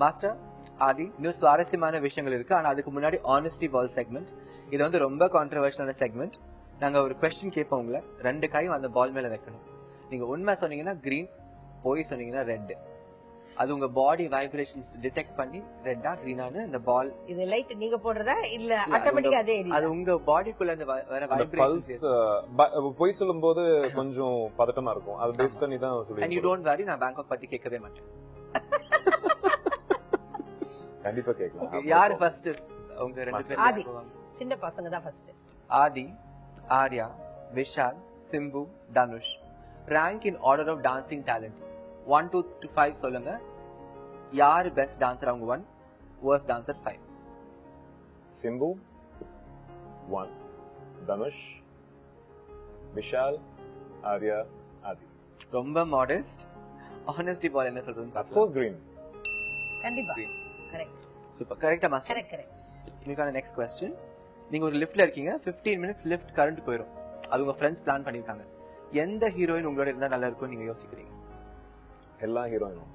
Master ஆதி, இன்னும் சுவாரஸ்யமான விஷயங்கள் இருக்கு. ஆனா அதுக்கு முன்னாடி ஆனஸ்டி பால் செக்மெண்ட். இது வந்து ரொம்ப கான்ட்ரோவர்ஷியலான செக்மெண்ட். நாங்க ஒரு கொஸ்டின் கேட்போம் உங்களை, 2 கையும் அந்த பால் மேல வைக்கணும். நீங்க உண்மை சொன்னீங்கன்னா கிரீன், போய் சொன்னீங்கன்னா ரெட். அது உங்க பாடி வைப்ரேஷன்ஸ் டிடெக்ட் பண்ணி ரெட்டா கிரீனானு இந்த பால். இது லைட் நீங்க போடுறதா இல்ல ஆட்டோமேட்டிக்கா அதே எரியுதா? அது உங்க பாடிக்குள்ள இருந்து வர வைப்ரேஷன்ஸ். போய் சொல்லும்போது கொஞ்சம் பதட்டமா இருக்கும். அது பேஸ் பண்ணி தான் சொல்லுவீங்க. And you don't worry, நான் பேங்காக் பத்தி கேட்கவே மாட்டேன். கண்டிப்பா கேட்கலாம். யார் ஃபர்ஸ்ட்? உங்க 2 பேரும் ஆதி. சின்ன பசங்க தான் first. Aadhi, Arya, Vishal, Simbu, Dhanush. Rank in order of dancing talent. 1 to 5 சொல்லுங்க. யார் பெஸ்ட் டான்சர்? அவங்க 1, worst dancer 5. சிம்பு 1, தனுஷ், விஷால், ஆர்யா, ஆதி. ரொம்ப மாடஸ்ட். ஆனஸ்டி பால் என்ன சொல்றதுன்னு Of course green. கண்டிப்பா கரெக்ட். சூப்பர், கரெக்ட்டா மாஸ்டர்? கரெக்ட். உங்களுக்கான நெக்ஸ்ட் क्वेश्चन. நீங்க ஒரு லிஃப்ட்ல இருக்கீங்க, 15 மினிட்ஸ் லிஃப்ட் கரண்ட் போயிடும். அது உங்க ஃப்ரெண்ட்ஸ் பிளான் பண்ணிருக்காங்க. எந்த ஹீரோயின் உங்களோட இருந்தா நல்லா இருக்கும் நீங்க யோசிக்கிறீங்க? எல்லா ஹீரோயினும்.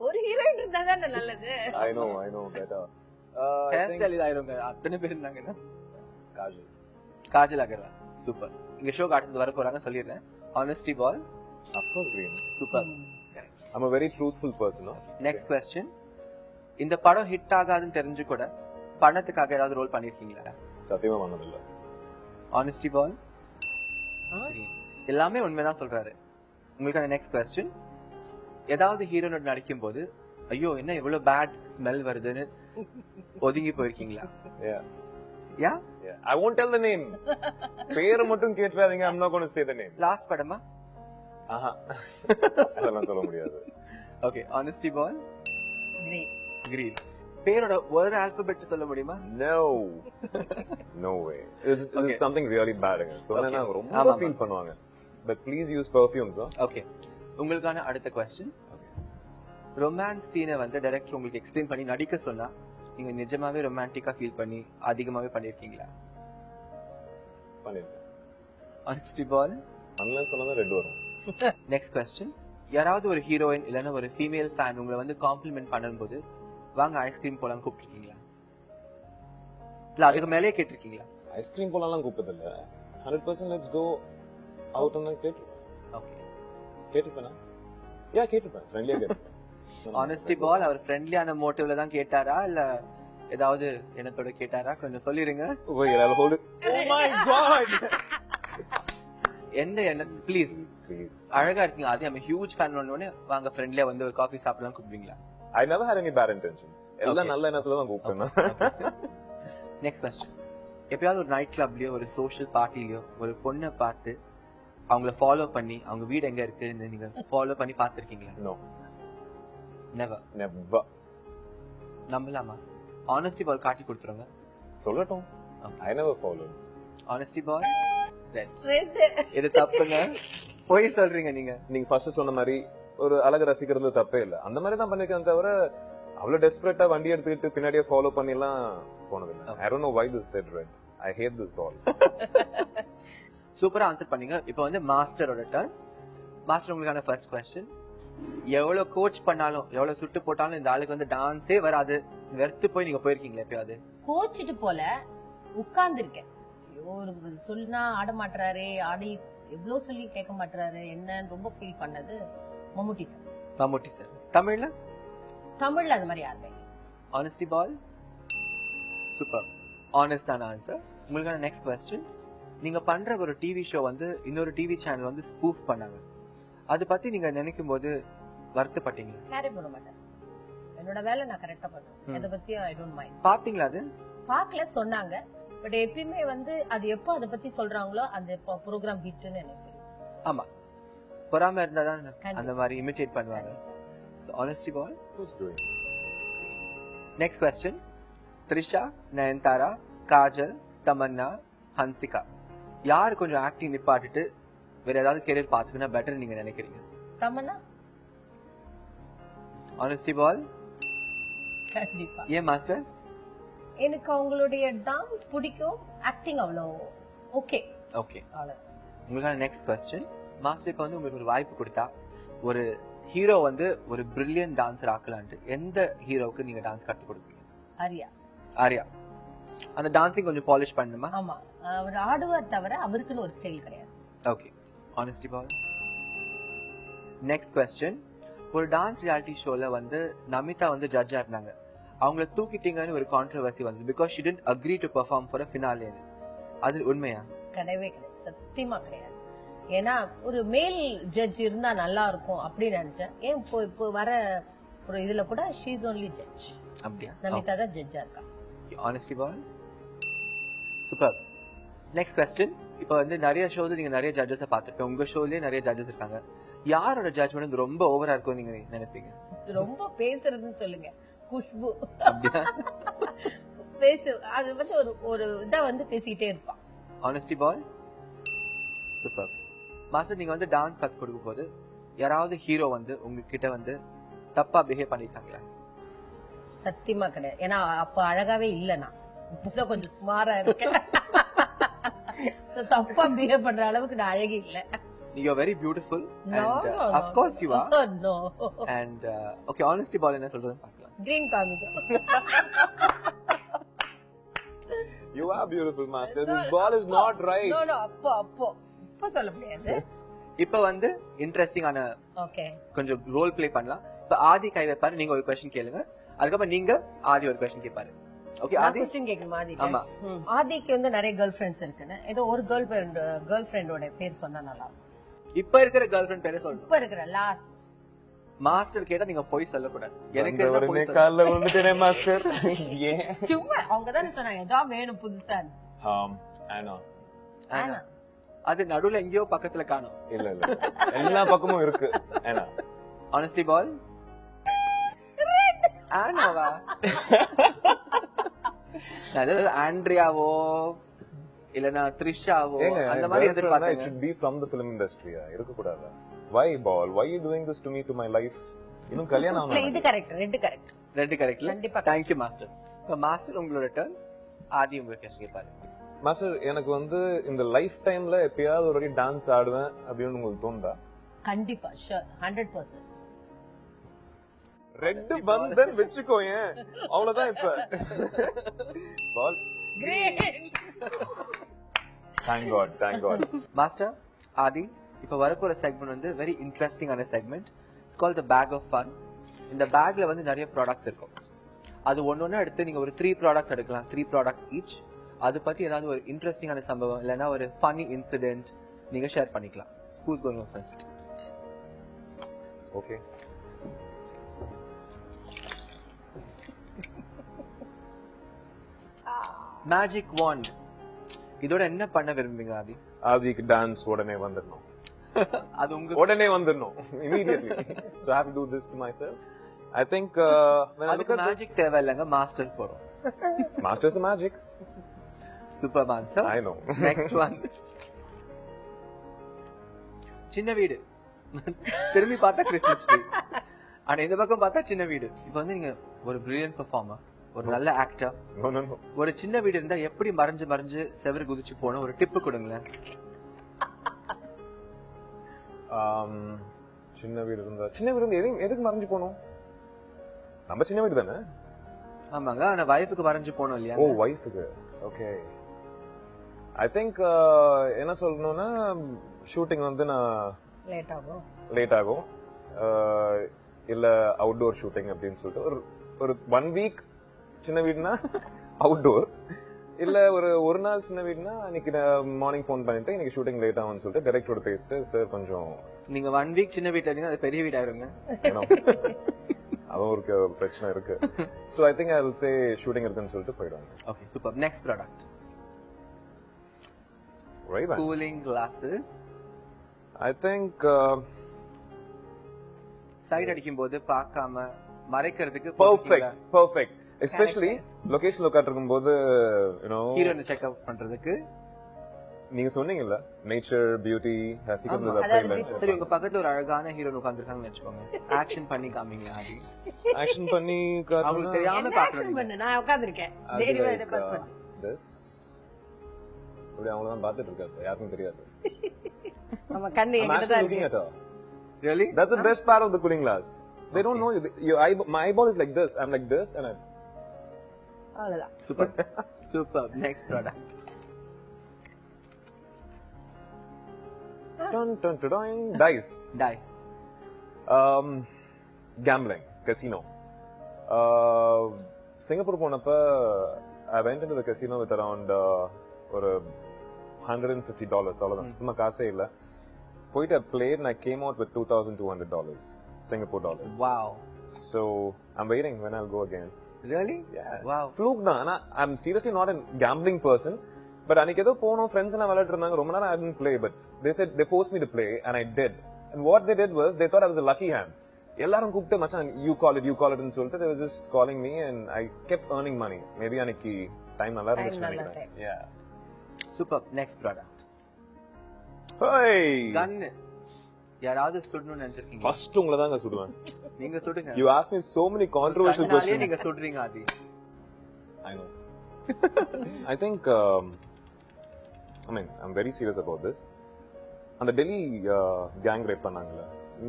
ஒரு ஹீரோயின் இருந்தா தான் நல்லது. I know better. Hair style இதாயிருங்க. அத்தனை பேர் இருந்தாங்கன்னா காஜல் அகர்வால். சூப்பர். இங்க ஷோ காட்டுறது வர போறாங்க சொல்லிடுறேன். Honesty ball. Of course green. Super. I'm a very truthful person. Next question. இந்த படம் ஹிட் ஆகாதுன்னு தெரிஞ்சு கூட பணத்துக்காக ஏதாவது ரோல் பண்ணிருக்கீங்களா? சத்தியமா பண்ணதில்ல. ஆனஸ்டி பால். எல்லாமே உண்மைதான் சொல்றாரு. உங்களுக்கான நெக்ஸ்ட் क्वेश्चन. ஏதாவது ஹீரோனோட நடிக்கும் போது ஐயோ என்ன இவ்வளவு பேட் ஸ்மெல் வருதுன்னு ஒதுங்கி போயிருக்கீங்களா? Yeah. I won't tell the name. பேரை மட்டும் கேட்றாதீங்க. I'm not going to say the name. Last படமா? அதெல்லாம் சொல்ல முடியாது. ஓகே, ஆனஸ்டி பால். கிரீன். பேரோட ஒரு ஆல்பபெட் சொல்ல முடியுமா? No way. It's something really bad. சொன்னா ரொம்ப ஃபீல் பண்ணுவாங்க. But please use perfumes. Okay, உங்களுக்கான அடுத்த क्वेश्चन. ரொமான்ஸ் சீனை வந்து டைரக்டர் உங்களுக்கு எக்ஸ்பிளைன் பண்ணி நடிக்க சொன்னா நீங்க நிஜமாவே ரொமான்டிக்கா ஃபீல் பண்ணி அதிகமாவே பண்ணிருக்கீங்களா? பண்ணிருக்கேன். ஆனஸ்டி பால். அன்லஸ் சொன்னா ரெட் வரும். Next question. யாராவது ஒரு ஹீரோயின் இல்லனா ஒரு ஃபீமேல் ஃபேன் உங்களை வந்து காம்ப்ளிமெண்ட் பண்ணும்போது வாங்க ஐஸ்கிரீம் போலாம் கூப்பிட்டுருக்கீங்களா? இல்ல அதுக்கு மேலே கேட்டிருக்கீங்களா? ஐஸ்கிரீம் போலாம் கூப்பிட்டதில்ல. 100% let's go out on a date. Okay, கேட்டிருப்பேனா? கேட்டிருப்பேன். ஃப்ரெண்ட்லியா கேட்டிருப்பேன். ஆனஸ்டி பால் அவர் ஃப்ரெண்ட்லியான மோட்டிவ்ல தான் கேட்டாரா இல்ல ஏதாவது என்னத்தோட கேட்டாரா? கொஞ்சம் சொல்லிருங்க. Oh my god. என்ன ப்ளீஸ் அழகா இருக்கீங்க. அதே I'm a huge fan ஒண்ணே வாங்க ஃப்ரெண்ட்லியா வந்து ஒரு காபி சாப்பிடலாம் கூப்பிடுவீங்களா? I never had any bad intentions. எல்லாம் நல்ல எண்ணத்துல தான் கூப்பிட்டேன். Next question. எப்பயாவது ஒரு நைட் கிளப்லயோ ஒரு சோஷியல் பார்ட்டிலயோ ஒரு பொண்ணை பார்த்து அவங்கள ஃபாலோ பண்ணி அவங்க வீடு எங்க இருக்குன்னு நீங்க ஃபாலோ பண்ணி பாத்துருக்கீங்களா? No. Never. நம்பலாமா? ஆனஸ்டி பால் காட்டி கொடுத்துருங்க. சொல்லட்டும். I never followed. ஆனஸ்டி பால். இது தப்புங்க. போய் சொல்றீங்க நீங்க. நீங்க ஃபர்ஸ்ட் சொன்ன மாதிரி ஒரு அழகு ரசிக்கிறது தப்பே இல்ல. அந்த மாதிரி தான் பண்ணிருக்கேன் தவிர அவ்வளவு டெஸ்பரேட்டா வண்டி எடுத்துக்கிட்டு பின்னாடியே ஃபாலோ பண்ணி எல்லாம் போனதில்லை. I don't know why this said red. I hate this ball. சூப்பரா ஆன்சர் பண்ணீங்க. இப்போ வந்து மாஸ்டரோட டர்ன். மாஸ்டர் உங்களுக்கான ஃபர்ஸ்ட் क्वेश्चन. எவ்வளவு கோச் பண்ணாலும் எவ்வளவு சுட்டு போட்டாலும் இந்த ஆளுக்கு வந்து டான்ஸே வராது வெறுத்து போய் நீங்க போயிருக்கீங்களா எப்பயாவது? கோச்சிட்டு போல உட்கார்ந்து இருக்கேன். சொல்லுனா ஆட மாட்டாரு, ஆடி எவ்வளவு சொல்லி கேட்க மாட்டாரு என்னன்னு ரொம்ப ஃபீல் பண்ணது மம்முட்டி சார். மம்முட்டி சார். தமிழ்ல? தமிழ்ல அது மாதிரி யாருமே. Honesty ball. சூப்பர், ஆனஸ்டான ஆன்சர். உங்களுக்கான நெக்ஸ்ட் क्वेश्चन. நீங்க பண்ற ஒரு டிவி ஷோ வந்து இன்னொரு டிவி சேனல் வந்து ஸ்பூஃப் பண்ணாங்க. அது பத்தி நீங்க நினைக்கும் போது வருத்தப்பட்டீங்களா? கேரி பண்ண மாட்டேன். என்னோட வேலை நான் கரெக்டா பண்ணுவேன். அத பத்தி ஐ டோன்ட் மைண்ட். பாத்தீங்களா? அது பார்க்கல சொன்னாங்க. பட் எப்பவுமே வந்து அது எப்போ அத பத்தி சொல்றாங்களோ அந்த ப்ரோகிராம் ஹிட்னு எனக்கு. ஆமா, பொறாம இருந்தா தான் அந்த மாதிரி இமிட்டேட் பண்ணுவாங்க. So honesty ball. Who's doing? Next question. Trisha, Nayanthara, Kajal, Tamannaah, Hansika யார் கொஞ்சம் ஆக்டிங் நிப்பாட்டிட்டு வேற ஏதாவது கெரியர் பாத்துக்கினா பெட்டர் நீங்க நினைக்கிறீங்க? தமன்னா. ஆனஸ்டி பால். கண்டிப்பா. ஏன் மாஸ்டர்? எனக்கு அவங்களுடைய டான்ஸ் பிடிக்கும், ஆக்டிங் அவ்வளோ ஓகே. ஓகே, உங்களுக்கான நெக்ஸ்ட் क्वेश्चन. மாஸ்டர் இப்ப வந்து உங்களுக்கு ஒரு வாய்ப்பு கொடுத்தா ஒரு ஹீரோ வந்து ஒரு பிரில்லியன்ட் டான்சர் ஆக்கலான்ட்டு எந்த ஹீரோவுக்கு நீங்க டான்ஸ் கத்து கொடுப்பீங்க? ஆர்யா. அந்த டான்சிங் கொஞ்சம் பாலிஷ் பண்ணுமா? ஆமா, அவர் ஆடுவார் தவிர அவருக்குன்னு ஒரு ஸ்டைல் கிடையாது. Okay, honesty ball. Next question. ஒரு டான்ஸ் ரியாலிட்டி ஷோல வந்து நமிதா வந்து ஜட்ஜா இருந்தாங்க. அவங்கள தூக்கிட்டீங்கன்னு ஒரு கான்ட்ரோவர்சி வந்து because she didn't agree to perform for a finale. அது உண்மையா? கிடையவே கிடையாது, சத்தியமா கிடையாது. ஏன்னா ஒரு மேல் ஜட்ஜ் இருந்தா நல்லா இருக்கும் அப்படின்னு நினைச்சேன். ஏன் இப்போ வர ஒரு இதுல கூட she is only judge. அப்படியா? நமிதா தான் ஜட்ஜா இருக்கா. Honesty ball. Super. Next question. இப்போ வந்து நிறைய ஷோஸ் நீங்க நிறைய ஜட்ஜஸை பார்த்திருப்பீங்க. உங்க ஷோலயே நிறைய ஜட்ஜஸ் இருக்காங்க. யாரோட ஜட்ஜ்மென்ட் ரொம்ப ஓவரா இருக்கும் நீங்க நினைப்பீங்க? ரொம்ப பேசுறதுன்னு சொல்லுங்க. குஷ்பு பேசு, அது வந்து ஒரு இதா வந்து பேசிட்டே இருப்பான். Honesty ball. சூப்பர். மாஸ்டர், நீங்க வந்து டான்ஸ் கத்து கொடுக்கும் போது யாராவது ஹீரோ வந்து உங்ககிட்ட வந்து தப்பா பிஹேவ் பண்ணிருக்காங்களா? சத்தியமா கிடையாது. ஏன்னா அப்ப அழகாவே இல்ல, நான் இப்பதான் கொஞ்சம் சுமாரா இருக்கேன். தப்பா பிஹேவ் பண்ற அளவுக்கு நான் அழகி இல்ல. You are very beautiful and of course you are. No. And okay, honesty ball என்ன சொல்றதுன்னு பார்க்கலாம். Green காமிங்க. You are beautiful, master. This ball is not right. No, அப்போ சொல்ல முடியாது. இப்போ வந்து இன்ட்ரஸ்டிங்கான ஓகே கொஞ்சம் ரோல் ப்ளே பண்ணலாம். இப்போ ஆதி கை வைப்பாரு, நீங்க ஒரு क्वेश्चन கேளுங்க. அதுக்கப்புறம் நீங்க ஆதி ஒரு क्वेश्चन கேட்பாரு. ஓகே, ஆதி क्वेश्चन கேட்கணுமா? ஆதி. ஆமா. ஆதிக்கு வந்து நிறைய கேர்ள் ஃப்ரெண்ட்ஸ் இருக்குன்னு ஏதோ ஒரு கேர்ள் ஃப்ரெண்டோட பேர் சொன்னா நல்லா இருக்கும். இப்ப இருக்கிற கேர்ள் ஃப்ரெண்ட் பேரே சொல்லுங்க. இப்ப இருக்கிற லாஸ்ட் மாஸ்டர் கேட்டா நீங்க போய் சொல்லக்கூடாது. எனக்கு ஒருமே கால்ல வந்துட்டேனே மாஸ்டர். ஏன் சும்மா அவங்க தானே சொன்னாங்க ஜாப் வேணும் புதுசா. ஆனா அது நடுவுல எங்கேயோ பக்கத்துல காணோம். இல்ல எல்லா பக்கமும் இருக்கு. ஆனா ஆனஸ்டி பால். ஆனாவா? அதாவது ஆண்ட்ரியாவோ இல்லனா த்ரிஷாவோ அந்த மாதிரி எதிர்பார்த்தேன். It should be from the film industry. இருக்க கூடாதா? Why ball? Why you doing this to me, to my life? இன்னும் கல்யாணம் ஆகணும். இது கரெக்ட், ரெண்டு கரெக்ட். கண்டிப்பா. Thank you master. இப்ப மாஸ்டர் உங்களோட டர்ன். ஆதி உங்க கேஷ் கேட்பாரு. மாஸ்டர், எனக்கு வந்து இந்த லைஃப் டைம்ல எப்பயாவது ஒரு டான்ஸ் ஆடுவேன் அப்படின்னு உங்களுக்கு தோணுதா? கண்டிப்பா, ஷூர், 100%. ரெட் பந்தன் வெச்சுக்கோயேன், அவ்வளவுதான். இப்ப ball. Great. Thank God. Master, Aadhi, இப்ப வரப்போற செக்மெண்ட் வந்து வெரி இன்ட்ரெஸ்டிங்கான segment. It's called the bag of fun. இந்த பேக்ல வந்து நிறைய ப்ராடக்ட்ஸ் இருக்கும். அது ஒன்னொன்னா எடுத்து நீங்க ஒரு 3 ப்ராடக்ட்ஸ் எடுக்கலாம். 3 ப்ராடக்ட் ஈச். அது பத்தி ஏதாவது ஒரு இன்ட்ரெஸ்டிங்கான சம்பவம் இல்லனா ஒரு ஃபன்னி இன்சிடென்ட் நீங்க ஷேர் பண்ணிக்கலாம். Who's going first? Okay. Magic want. இதோட என்ன பண்ண விரும்புவீங்க ஆதி? ஆதிக்கு டான்ஸ் உடனே வந்துடணும். அது உங்க உடனே வந்துடணும். Immediately. So I have to do this to myself. I think when I look at magic தேவையில்லைங்க, மாஸ்டர் போறோம். Master's the magic. Super answer. I know. Next one. சின்ன வீடு. திரும்பி பார்த்தா கிறிஸ்மஸ் ட்ரீ. ஆனா இந்த பக்கம் பார்த்தா சின்ன வீடு. இப்போ வந்து நீங்க ஒரு பிரில்லியன்ட் பெர்ஃபார்மர், ஒரு நல்ல ஆக்டர். No. ஒரு சின்ன வீடு இருந்தா எப்படி மறைஞ்சு செவரு குதிச்சு போணும், ஒரு டிப் கொடுங்களேன். சின்ன வீடு இருந்தா எதுக்கு மறைஞ்சு போகணும்? நம்ம சின்ன வீடு தானே. ஆமாங்க, ஆனா வைஃபுக்கு மறைஞ்சு போகணும் இல்லையா? ஓ, வைஃபுக்கு. ஓகே. ஐ திங்க் என்ன சொல்லணும்னா, ஷூட்டிங் வந்து நான் லேட் ஆகும் இல்ல அவுட்டோர் ஷூட்டிங் அப்படின்னு சொல்லிட்டு ஒரு 1 வீக் சின்ன வீடுனா அவுட்டோர், இல்ல ஒரு நாள் சின்ன வீடுனா அன்னைக்கு மார்னிங் போன் பண்ணிட்டு இன்னைக்கு ஷூட்டிங் லேட் ஆகும்னு சொல்லிட்டு டைரக்டரோட பேசிட்டு, சார் கொஞ்சம் நீங்க 1 வீக் சின்ன வீட்ல இருந்தீங்க, அது பெரிய வீடாயிருங்க. அதுவும் ஒரு பிரச்சனை இருக்கு. So I think I will say shooting இருக்குன்னு சொல்லிட்டு போயிடுவாங்க. Okay, super. Next product. Ray-Ban. Cooling glasses. I think side அடிக்கும் போது பார்க்காம மறைக்கிறதுக்கு perfect. Especially லொகேஷன்ல உட்கார்ந்திருக்கும் போது ஹீரோனை செக் அப் பண்றதுக்கு. நீங்க சொன்னீங்கல்ல, நேச்சர் பியூட்டி சீக்கிரம் சரி, உங்க பக்கத்துல ஒரு அழகான ஹீரோன் உட்கார்ந்திருக்காங்கன்னு வெச்சுக்கோங்க. ஆக்ஷன் பண்ணி காமிங்க ஆதி. ஆக்ஷன் பண்ணி அவங்களுக்கு தெரியாம பார்க்கணும். நான் உட்கார்ந்திருக்கேன். தைரியமா இத பாஸ் பண்ணு. அப்படி அவங்கள தான் பார்த்துட்டு இருக்காரு, யாருக்கும் தெரியாது. நம்ம கண்ணு எங்கடா இருக்கு. Really? That's the best part of the cooling glass. They don't know my eyeball is like this. I'm like this and அவ்வளவுதான். Super. Super. Next product. Dice. Die. Gambling, casino. Singapore ponappa I went into the casino with around ஒரு $150 அவ்வளவுதான். சும்மா காசே இல்ல. போயிட்டு I played and I came out with $2,200 Singapore dollars. Wow. So I'm waiting when I'll go again. Really? Yeah. Wow. Fluke தான். I'm seriously not a gambling person. But அன்னைக்கு ஏதோ போனோம் ஃப்ரெண்ட்ஸ் எல்லாம் விளையாட்டு இருந்தாங்க. ரொம்ப நேரம் I didn't play, but they said they forced me to play and I did. And what they did was they thought I was a lucky hand. எல்லாரும் கூப்பிட்டு மச்சான் you call it ன்னு சொல்லிட்டு they were just calling me and I kept earning money. Maybe அன்னைக்கு time நல்லா இருந்துச்சு நினைக்கிறேன். Yeah. Super. Next product. Hey. Gun. யாராவது சுடணும்னு நினைச்சிருக்கீங்க? ஃபர்ஸ்ட் உங்களை தாங்க சுடுவேன். நீங்க சுடுங்க. You asked me so many controversial questions. நீங்க சுடுறீங்க ஆதி. I know. I think I'm very serious about this. அந்த டெல்லி கேங் ரேப் பண்ணாங்கல,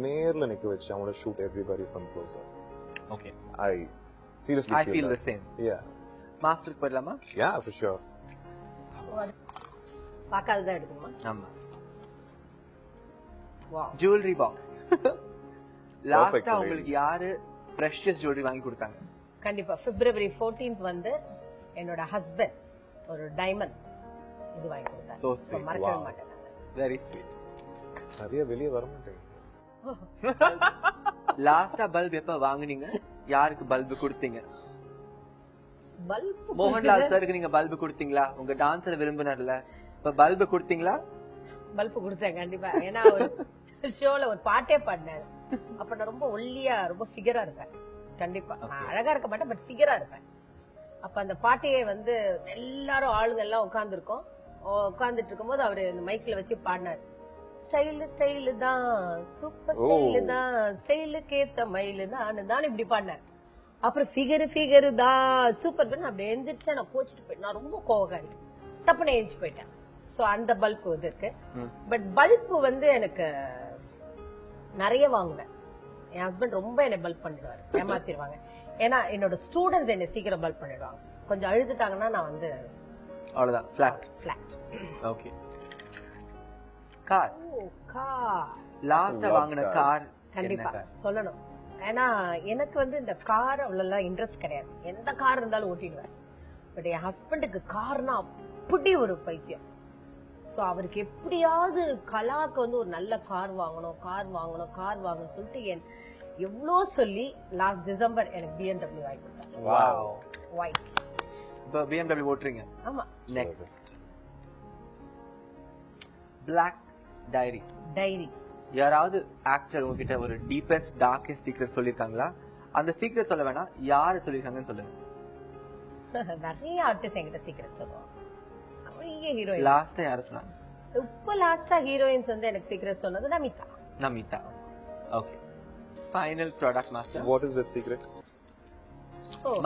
நேர்ல நிக்க வச்சு I want to shoot everybody from closer. Okay. I seriously feel the same. Yeah. மாஸ்டருக்கு போயிடலாமா? Yeah, for sure. பாக்காததான் எடுக்குமா? ஆமா. Wow. Jewelry box. லாஸ்டா உங்களுக்கு யாரு precious jewelry வாங்கி கொடுத்தாங்க? கண்டிப்பா February 14th வந்து என்னோட ஹஸ்பண்ட் ஒரு டைமண்ட் இது வாங்கி கொடுத்தாங்க. So sweet. மறக்கவே மாட்டேன். Very sweet. நிறைய வெளிய வர மாட்டேங்க. லாஸ்டா பல்ப் எப்ப வாங்குனீங்க? யாருக்கு பல்ப் கொடுத்தீங்க? பல்ப் மோகன்லால் சாருக்கு நீங்க பல்ப் கொடுத்தீங்களா? உங்க டான்ஸர் விரும்பினார்ல, இப்ப பல்ப் கொடுத்தீங்களா? பல்ப் கொடுத்தேன் கண்டிப்பா. ஏன்னா ஒரு ஷோல ஒரு பாட்டே பாடினாரு. அப்ப நான் ரொம்ப ஒல்லியா ரொம்ப ஃபிகரா இருப்பேன். கண்டிப்பா அழகா இருக்க மாட்டேன், பட் ஃபிகரா இருப்பேன். அப்ப அந்த பாட்டையே வந்து எல்லாரும் ஆளுங்க எல்லாம் உட்கார்ந்துட்டு இருக்கும்போது அவரு இந்த மைக்ல வச்சு பாடினாரு. ஸ்டைலு தான் சூப்பர் ஸ்டைலு தான் ஸ்டைலுக்கு ஏத்த மயிலு தான் இப்படி பாடினார். அப்புறம் ஃபிகரு தான் சூப்பர் பண்ண அப்படி எந்திரிச்சு நான் கோச்சிட்டு போயிட்டேன். நான் ரொம்ப கோவக்காரி, தப்புன்னு எழுந்து போயிட்டேன். சோ அந்த பல்ப் வந்து இருக்கு. பட் பல்ப் வந்து எனக்கு நிறைய வாங்குவேன். என் ஹஸ்பண்ட் ரொம்ப என்னை பல்ப் பண்ணிடுவாரு, ஏமாத்திடுவாங்க. ஏன்னா என்னோட ஸ்டூடெண்ட்ஸ் என்னை சீக்கிரம் பல்ப் பண்ணிடுவாங்க. கொஞ்சம் அழுதுட்டாங்கன்னா நான் வந்து அவ்வளவுதான் ஃபிளாட். ஓகே. கார் லாஸ்டா வாங்குன கார் கண்டிப்பா சொல்லணும். ஏன்னா எனக்கு வந்து இந்த கார் அவ்வளவு இன்ட்ரெஸ்ட் கிடையாது. எந்த கார் இருந்தாலும் ஓட்டிடுவேன். பட் என் ஹஸ்பண்டுக்கு கார்னா அப்படி ஒரு பைத்தியம். சோ அவருக்கு எப்படியாவது கலாக்கு வந்து ஒரு நல்ல கார் வாங்கணும் சொல்லிட்டு எவ்வளோ சொல்லி லாஸ்ட் டிசம்பர் எனக்கு BMW வாங்கி கொடுத்தாங்க. வாவ். ஒயிட். இப்போ BMW ஓட்டுறீங்க? ஆமா. Next Black Diary. யாராவது ஆக்டர் உங்ககிட்ட ஒரு டீப்பஸ்ட் டார்க்கஸ்ட் சீக்ரெட் சொல்லிருக்காங்களா? அந்த சீக்ரெட் சொல்ல வேணாம், யாரு சொல்லிருக்காங்கன்னு சொல்லுங்க. நிறைய ஆர்டிஸ்ட் என்கிட்ட சீக்ரெட் சொல்லுவாங்க. நிறைய ஹீரோயின். லாஸ்டா யாரு சொன்னாங்க? இப்ப லாஸ்டா ஹீரோயின்ஸ் வந்து எனக்கு சீக்ரெட் சொன்னது Namitha. Okay. Final product master. What is that secret?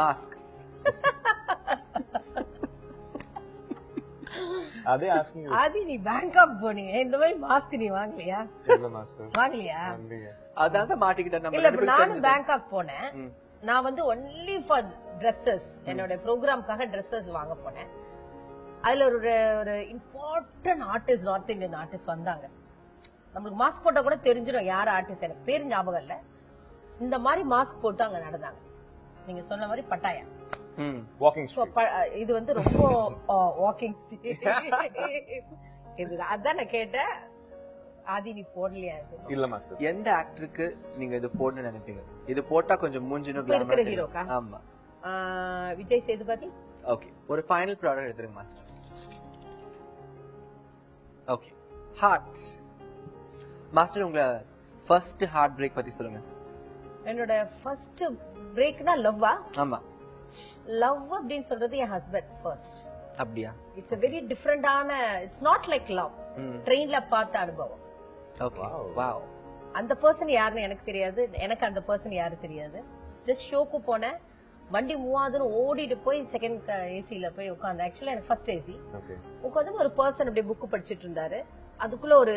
Mask. அதே asking you. ஆதி நீ பேங்காக் போனீங்க, இந்த மாதிரி மாஸ்க் நீ வாங்கலையா? இல்ல மாஸ்டர். வாங்கலையா? அதான் மாட்டிக்கிட்ட நம்ம. இல்ல நானும் பேங்காக் போனேன். நான் வந்து ஒன்லி ஃபார் Dresses, என்னோட ப்ரோக்ராம்காக Dresses வாங்க போனேன். அதுல ஒரு important artist, north Indian artist வந்தாங்க. நம்மளுக்கு மாஸ்க் போட்டா கூட தெரிஞ்சிடும் யார் ஆர்டிஸ்ட், எனக்கு பேர் ஞாபகம் இல்ல. இந்த மாதிரி மாஸ்க் போட்டு அங்க நடந்தாங்க. நீங்க சொன்ன மாதிரி பட்டாயா இது வந்து ரொம்ப வாக்கிங் அதான் நான் கேட்டேன். ஆதி நீ போடலையா? இல்ல மாஸ்டர். எந்த ஆக்டருக்கு நீங்க இது போடணும்னு நினைப்பீங்க? இது போட்டா கொஞ்சம் மூஞ்சினும் இருக்கிற ஹீரோக்கா? ஆமா, விஜய் சேதுபதி. ஓகே. ஒரு ஃபைனல் ப்ராடக்ட் எடுத்துருங்க மாஸ்டர். ஓகே. ஹார்ட் மாஸ்டர், உங்க ஃபர்ஸ்ட் ஹார்ட் பிரேக் பத்தி சொல்லுங்க. என்னோட ஃபர்ஸ்ட் பிரேக்னா லவ்வா? ஆமா. லவ் அப்படின்னு சொல்றது என் ஹஸ்பண்ட் ஃபர்ஸ்ட். அப்படியா? இட்ஸ் a very different-ஆன, இட்ஸ் நாட் லைக் லவ். ட்ரெயின்ல பார்த்த அனுபவம். ஓகே. வாவ். அந்த பர்சன் யாருன்னு எனக்கு தெரியாது, எனக்கு அந்த பர்சன் யாரு தெரியாது. ஜஸ்ட் ஷோக்கு போனேன், வண்டி மூவாதுன்னு ஓடிட்டு போய் செகண்ட் ஏசில போய் உட்காந்து. ஆக்சுவலா எனக்கு ஃபர்ஸ்ட் ஏசி. உட்காந்து ஒரு பர்சன் அப்படியே புக் படிச்சிட்டு இருந்தாரு. அதுக்குள்ள ஒரு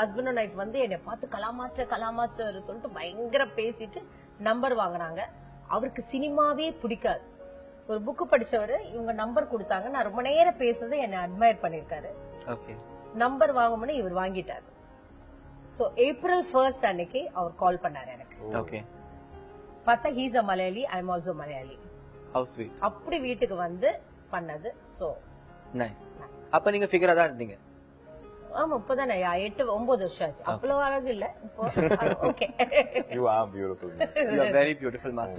ஹஸ்பண்ட் அண்ட் ஒய்ஃப் வந்து என்னை பார்த்து கலாமாஸ்டர் சொல்லிட்டு பயங்கர பேசிட்டு நம்பர் வாங்குனாங்க. அவருக்கு சினிமாவே பிடிக்காது. ஒரு புக்கு படிச்சவரு இவங்க நம்பர் கொடுத்தாங்க. நான் ரொம்ப நேரம் பேசுறது என்ன அட்மையர் பண்ணிருக்காரு. நம்பர் வாங்கும்போது இவர் வாங்கிட்டாரு. சோ April 1st அன்னைக்கு அவர் கால் பண்ணாரு எனக்கு. பார்த்தா he's a Malayali, I am also Malayali. அப்படி வீட்டுக்கு வந்து பண்ணது. So nice. அப்ப நீங்க ஃபிகரா தான் இருந்தீங்க? ஆமா, இப்பதானே 8-9 வருஷம் ஆச்சு. அவ்வளவு அழகு இல்ல. Okay. You are beautiful. You are very beautiful, master.